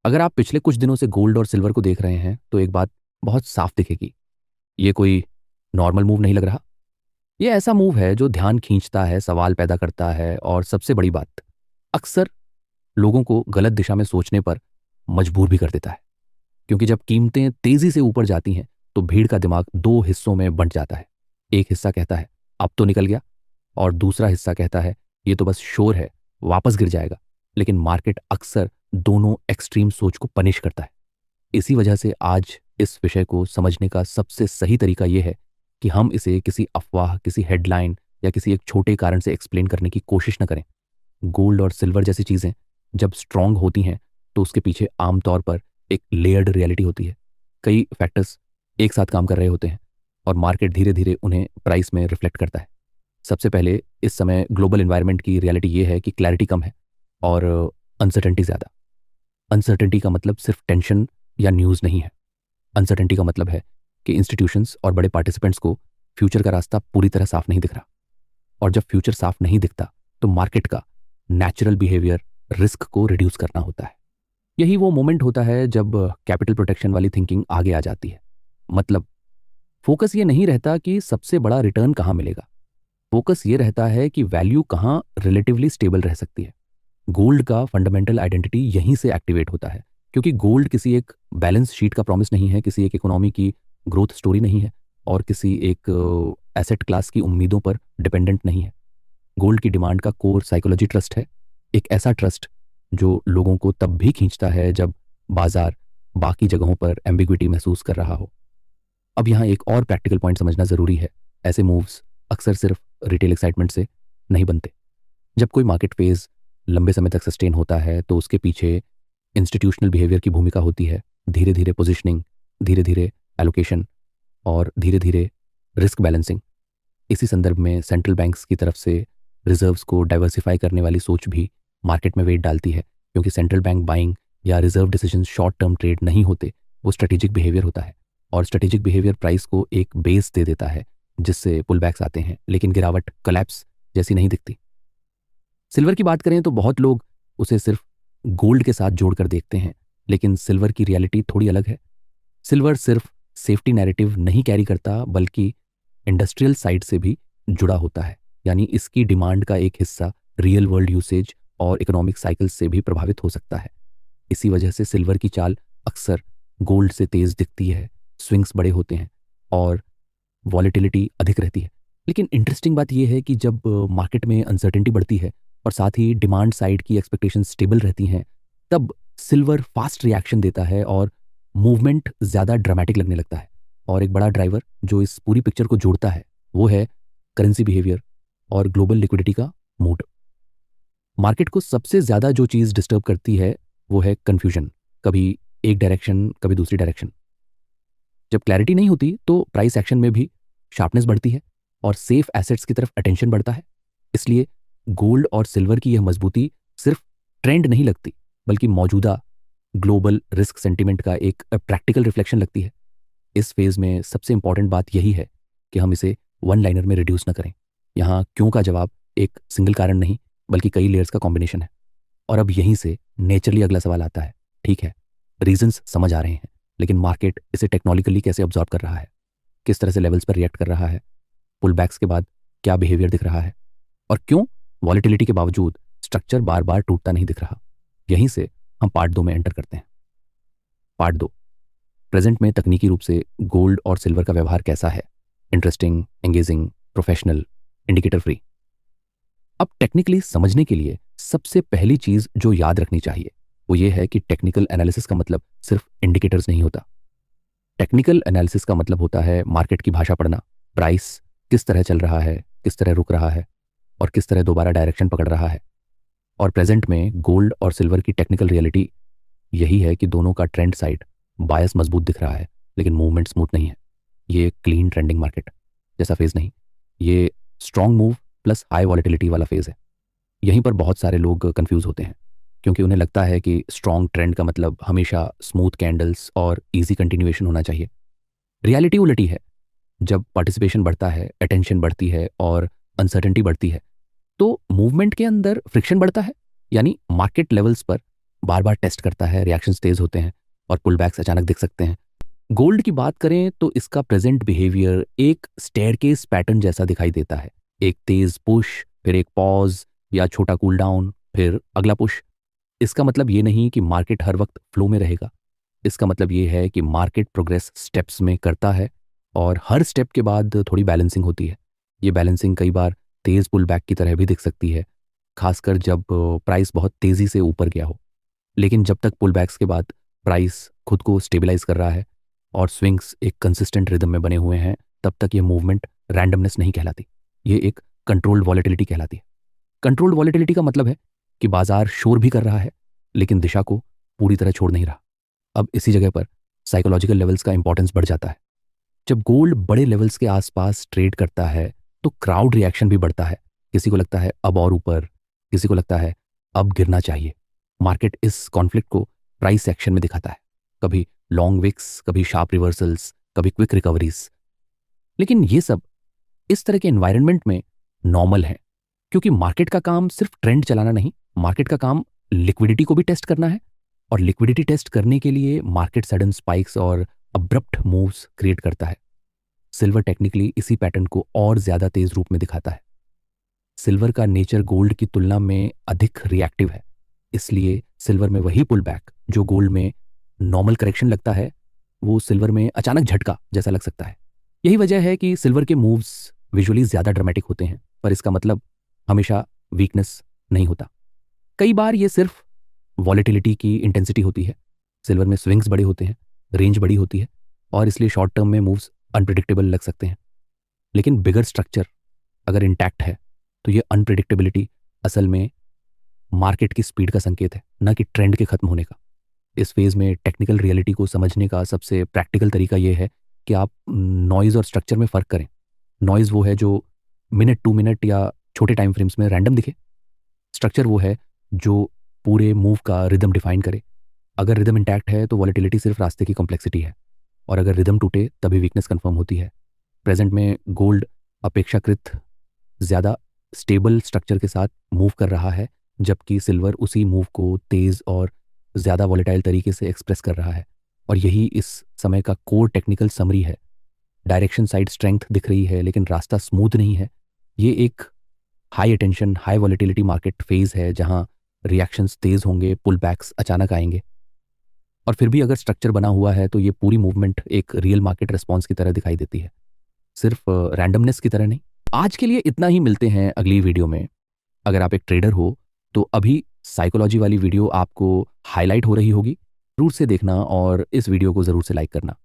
अगर आप पिछले कुछ दिनों से गोल्ड और सिल्वर को देख रहे हैं तो एक बात बहुत साफ दिखेगी। ये कोई नॉर्मल मूव नहीं लग रहा। ये ऐसा मूव है जो ध्यान खींचता है, सवाल पैदा करता है और सबसे बड़ी बात, अक्सर लोगों को गलत दिशा में सोचने पर मजबूर भी कर देता है। क्योंकि जब कीमतें तेजी से ऊपर जाती हैं तो भीड़ का दिमाग दो हिस्सों में बंट जाता है। एक हिस्सा कहता है अब तो निकल गया, और दूसरा हिस्सा कहता है ये तो बस शोर है, वापस गिर जाएगा। लेकिन मार्केट अक्सर दोनों एक्सट्रीम सोच को पनिश करता है। इसी वजह से आज इस विषय को समझने का सबसे सही तरीका यह है कि हम इसे किसी अफवाह, किसी हेडलाइन या किसी एक छोटे कारण से एक्सप्लेन करने की कोशिश न करें। गोल्ड और सिल्वर जैसी चीज़ें जब स्ट्रांग होती हैं तो उसके पीछे आमतौर पर एक लेयर्ड रियलिटी होती है। कई फैक्टर्स एक साथ काम कर रहे होते हैं और मार्केट धीरे धीरे उन्हें प्राइस में रिफ्लेक्ट करता है। सबसे पहले इस समय ग्लोबल एनवायरनमेंट की रियलिटी ये है कि क्लैरिटी कम है और अनसर्टेनिटी ज़्यादा। अनसर्टेनिटी का मतलब सिर्फ टेंशन या न्यूज़ नहीं है। अनसर्टेनिटी का मतलब है कि इंस्टीट्यूशंस और बड़े पार्टिसिपेंट्स को फ्यूचर का रास्ता पूरी तरह साफ नहीं दिख रहा। और जब फ्यूचर साफ नहीं दिखता तो मार्केट का नेचुरल बिहेवियर रिस्क को रिड्यूस करना होता है। यही वो मोमेंट होता है जब कैपिटल प्रोटेक्शन वाली थिंकिंग आगे आ जाती है। मतलब फोकस ये नहीं रहता कि सबसे बड़ा रिटर्न कहाँ मिलेगा, फोकस ये रहता है कि वैल्यू कहाँ रिलेटिवली स्टेबल रह सकती है। गोल्ड का फंडामेंटल आइडेंटिटी यहीं से एक्टिवेट होता है, क्योंकि गोल्ड किसी एक बैलेंस शीट का प्रॉमिस नहीं है, किसी एक इकोनॉमी की ग्रोथ स्टोरी नहीं है और किसी एक एसेट क्लास की उम्मीदों पर डिपेंडेंट नहीं है। गोल्ड की डिमांड का कोर साइकोलॉजी ट्रस्ट है। एक ऐसा ट्रस्ट जो लोगों को तब भी खींचता है जब बाजार बाकी जगहों पर एम्बिग्विटी महसूस कर रहा हो। अब यहाँ एक और प्रैक्टिकल पॉइंट समझना ज़रूरी है। ऐसे मूव्स अक्सर सिर्फ रिटेल एक्साइटमेंट से नहीं बनते। जब कोई मार्केट फेज लंबे समय तक सस्टेन होता है तो उसके पीछे इंस्टीट्यूशनल बिहेवियर की भूमिका होती है। धीरे धीरे पोजिशनिंग, धीरे धीरे एलोकेशन और धीरे धीरे रिस्क बैलेंसिंग। इसी संदर्भ में सेंट्रल बैंक्स की तरफ से रिजर्व्स को डाइवर्सिफाई करने वाली सोच भी मार्केट में वेट डालती है, क्योंकि सेंट्रल बैंक बाइंग या reserve decision short term trade नहीं होते, वो स्ट्रेटेजिक बिहेवियर होता है। और स्ट्रेटेजिक बिहेवियर प्राइस को एक बेस दे देता है जिससे पुल बैक्स आते हैं, लेकिन गिरावट कोलैप्स जैसी नहीं दिखती। सिल्वर की बात करें तो बहुत लोग उसे सिर्फ गोल्ड के साथ जोड़कर देखते हैं, लेकिन सिल्वर की रियलिटी थोड़ी अलग है। सिल्वर सिर्फ सेफ्टी नैरेटिव नहीं कैरी करता, बल्कि इंडस्ट्रियल साइड से भी जुड़ा होता है। यानी इसकी डिमांड का एक हिस्सा रियल वर्ल्ड यूसेज और इकोनॉमिक साइकिल्स से भी प्रभावित हो सकता है। इसी वजह से सिल्वर की चाल अक्सर गोल्ड से तेज दिखती है, स्विंग्स बड़े होते हैं और वॉलेटिलिटी अधिक रहती है। लेकिन इंटरेस्टिंग बात यह है कि जब मार्केट में अनसर्टेनिटी बढ़ती है और साथ ही डिमांड साइड की एक्सपेक्टेशन स्टेबल रहती हैं, तब सिल्वर फास्ट रिएक्शन देता है और मूवमेंट ज़्यादा ड्रामेटिक लगने लगता है। और एक बड़ा ड्राइवर जो इस पूरी पिक्चर को जोड़ता है वो है करेंसी बिहेवियर और ग्लोबल लिक्विडिटी का मूड। मार्केट को सबसे ज़्यादा जो चीज़ डिस्टर्ब करती है वो है कन्फ्यूजन, कभी एक डायरेक्शन कभी दूसरी डायरेक्शन। जब क्लैरिटी नहीं होती तो प्राइस एक्शन में भी शार्पनेस बढ़ती है और सेफ एसेट्स की तरफ अटेंशन बढ़ता है। इसलिए गोल्ड और सिल्वर की यह मजबूती सिर्फ ट्रेंड नहीं लगती, बल्कि मौजूदा ग्लोबल रिस्क सेंटिमेंट का एक प्रैक्टिकल रिफ्लेक्शन लगती है। इस फेज में सबसे इंपॉर्टेंट बात यही है कि हम इसे वन लाइनर में रिड्यूस न करें। यहाँ क्यों का जवाब एक सिंगल कारण नहीं, बल्कि कई लेयर्स का कॉम्बिनेशन है। और अब यहीं से नेचुरली अगला सवाल आता है, ठीक है, रीजंस समझ आ रहे हैं, लेकिन मार्केट इसे टेक्नोलॉजिकली कैसे ऑब्जॉर्व कर रहा है, किस तरह से लेवल्स पर रिएक्ट कर रहा है, पुल बैक्स के बाद क्या बिहेवियर दिख रहा है, और क्यों वॉलेटिलिटी के बावजूद स्ट्रक्चर बार बार टूटता नहीं दिख रहा। यहीं से हम पार्ट 2 में एंटर करते हैं। पार्ट 2, प्रेजेंट में तकनीकी रूप से गोल्ड और सिल्वर का व्यवहार कैसा है। Interesting, engaging, professional, indicator free. अब टेक्निकली समझने के लिए सबसे पहली चीज जो याद रखनी चाहिए वो ये है कि टेक्निकल एनालिसिस का मतलब सिर्फ इंडिकेटर्स नहीं होता। टेक्निकल एनालिसिस का मतलब होता है मार्केट की भाषा पढ़ना, प्राइस किस तरह चल रहा है, किस तरह रुक रहा है और किस तरह दोबारा डायरेक्शन पकड़ रहा है। और प्रेजेंट में गोल्ड और सिल्वर की टेक्निकल रियलिटी यही है कि दोनों का ट्रेंड साइड बायस मजबूत दिख रहा है, लेकिन मूवमेंट स्मूथ नहीं है। ये क्लीन ट्रेंडिंग मार्केट जैसा फेज नहीं, ये strong move plus high volatility वाला फेज है। यहीं पर बहुत सारे लोग कंफ्यूज होते हैं, क्योंकि उन्हें लगता है कि स्ट्रॉन्ग ट्रेंड का मतलब हमेशा स्मूथ कैंडल्स और इजी कंटिन्यूएशन होना चाहिए। रियलिटी उलटी है। जब पार्टिसिपेशन बढ़ता है, अटेंशन बढ़ती है और अनसर्टेनिटी बढ़ती है, तो मूवमेंट के अंदर फ्रिक्शन बढ़ता है। यानी मार्केट लेवल्स पर बार बार टेस्ट करता है, रिएक्शंस तेज होते हैं और पुल बैक्स अचानक दिख सकते हैं। गोल्ड की बात करें तो इसका प्रेजेंट बिहेवियर एक स्टेयरकेस पैटर्न जैसा दिखाई देता है। एक तेज पुश, फिर एक पॉज या छोटा कूल डाउन, फिर अगला पुश। इसका मतलब ये नहीं कि मार्केट हर वक्त फ्लो में रहेगा। इसका मतलब ये है कि मार्केट प्रोग्रेस स्टेप्स में करता है और हर स्टेप के बाद थोड़ी बैलेंसिंग होती है। ये बैलेंसिंग कई बार तेज़ पुल बैक की तरह भी दिख सकती है, खासकर जब प्राइस बहुत तेज़ी से ऊपर गया हो। लेकिन जब तक पुल बैक्स के बाद प्राइस खुद को स्टेबलाइज कर रहा है और स्विंग्स एक कंसिस्टेंट रिदम में बने हुए हैं, तब तक ये मूवमेंट रैंडमनेस नहीं कहलाती। ये एक कंट्रोल्ड वॉलेटिलिटी कहलाती है। कंट्रोल्ड वॉलेटिलिटी का मतलब है कि बाजार शोर भी कर रहा है, लेकिन दिशा को पूरी तरह छोड़ नहीं रहा। अब इसी जगह पर साइकोलॉजिकल लेवल्स का इंपॉर्टेंस बढ़ जाता है। जब गोल्ड बड़े लेवल्स के आसपास ट्रेड करता है तो क्राउड रिएक्शन भी बढ़ता है। किसी को लगता है अब और ऊपर, किसी को लगता है अब गिरना चाहिए। मार्केट इस कॉन्फ्लिक्ट को प्राइस एक्शन में दिखाता है, कभी लॉन्ग विक्स, कभी शार्प रिवर्सल्स, कभी क्विक रिकवरीज। लेकिन ये सब इस तरह के एनवायरनमेंट में नॉर्मल है, क्योंकि मार्केट का काम सिर्फ ट्रेंड चलाना नहीं, मार्केट का काम लिक्विडिटी को भी टेस्ट करना है। और लिक्विडिटी टेस्ट करने के लिए मार्केट सडन स्पाइक्स और अब्रप्ट मूव्स क्रिएट करता है। सिल्वर टेक्निकली इसी पैटर्न को और ज्यादा तेज रूप में दिखाता है। सिल्वर का नेचर गोल्ड की तुलना में अधिक रिएक्टिव है, इसलिए सिल्वर में वही पुल बैक जो गोल्ड में नॉर्मल करेक्शन लगता है, वो सिल्वर में अचानक झटका जैसा लग सकता है। यही वजह है कि सिल्वर के मूव्स विजुअली ज़्यादा ड्रामेटिक होते हैं, पर इसका मतलब हमेशा वीकनेस नहीं होता। कई बार ये सिर्फ वॉलेटिलिटी की इंटेंसिटी होती है। सिल्वर में स्विंग्स बड़े होते हैं, रेंज बड़ी होती है और इसलिए शॉर्ट टर्म में मूव्स अनप्रिडिक्टेबल लग सकते हैं। लेकिन बिगर स्ट्रक्चर अगर इंटैक्ट है तो ये अनप्रिडिक्टेबिलिटी असल में मार्केट की स्पीड का संकेत है, न कि ट्रेंड के खत्म होने का। इस फेज में टेक्निकल रियलिटी को समझने का सबसे प्रैक्टिकल तरीका यह है कि आप नॉइज़ और स्ट्रक्चर में फ़र्क करें। नॉइज़ वो है जो मिनट टू मिनट या छोटे टाइम फ्रेम्स में रैंडम दिखे। स्ट्रक्चर वो है जो पूरे मूव का रिदम डिफाइन करे। अगर रिदम इंटैक्ट है तो वॉलेटिलिटी सिर्फ रास्ते की कॉम्प्लेक्सिटी है, और अगर रिदम टूटे तभी वीकनेस कंफर्म होती है। प्रेजेंट में गोल्ड अपेक्षाकृत ज़्यादा स्टेबल स्ट्रक्चर के साथ मूव कर रहा है, जबकि सिल्वर उसी मूव को तेज़ और ज़्यादा वॉलेटाइल तरीके से एक्सप्रेस कर रहा है। और यही इस समय का कोर टेक्निकल समरी है। डायरेक्शन साइड स्ट्रेंथ दिख रही है, लेकिन रास्ता स्मूथ नहीं है। ये एक high attention high volatility market phase है, जहां रिएक्शंस तेज होंगे, पुल बैक्स अचानक आएंगे। और फिर भी अगर स्ट्रक्चर बना हुआ है तो ये पूरी मूवमेंट एक रियल मार्केट रिस्पॉन्स की तरह दिखाई देती है, सिर्फ रैंडमनेस की तरह नहीं। आज के लिए इतना ही, मिलते हैं अगली वीडियो में। अगर आप एक ट्रेडर हो तो अभी साइकोलॉजी वाली वीडियो आपको हाईलाइट हो रही होगी, जरूर से देखना और इस वीडियो को ज़रूर से लाइक करना।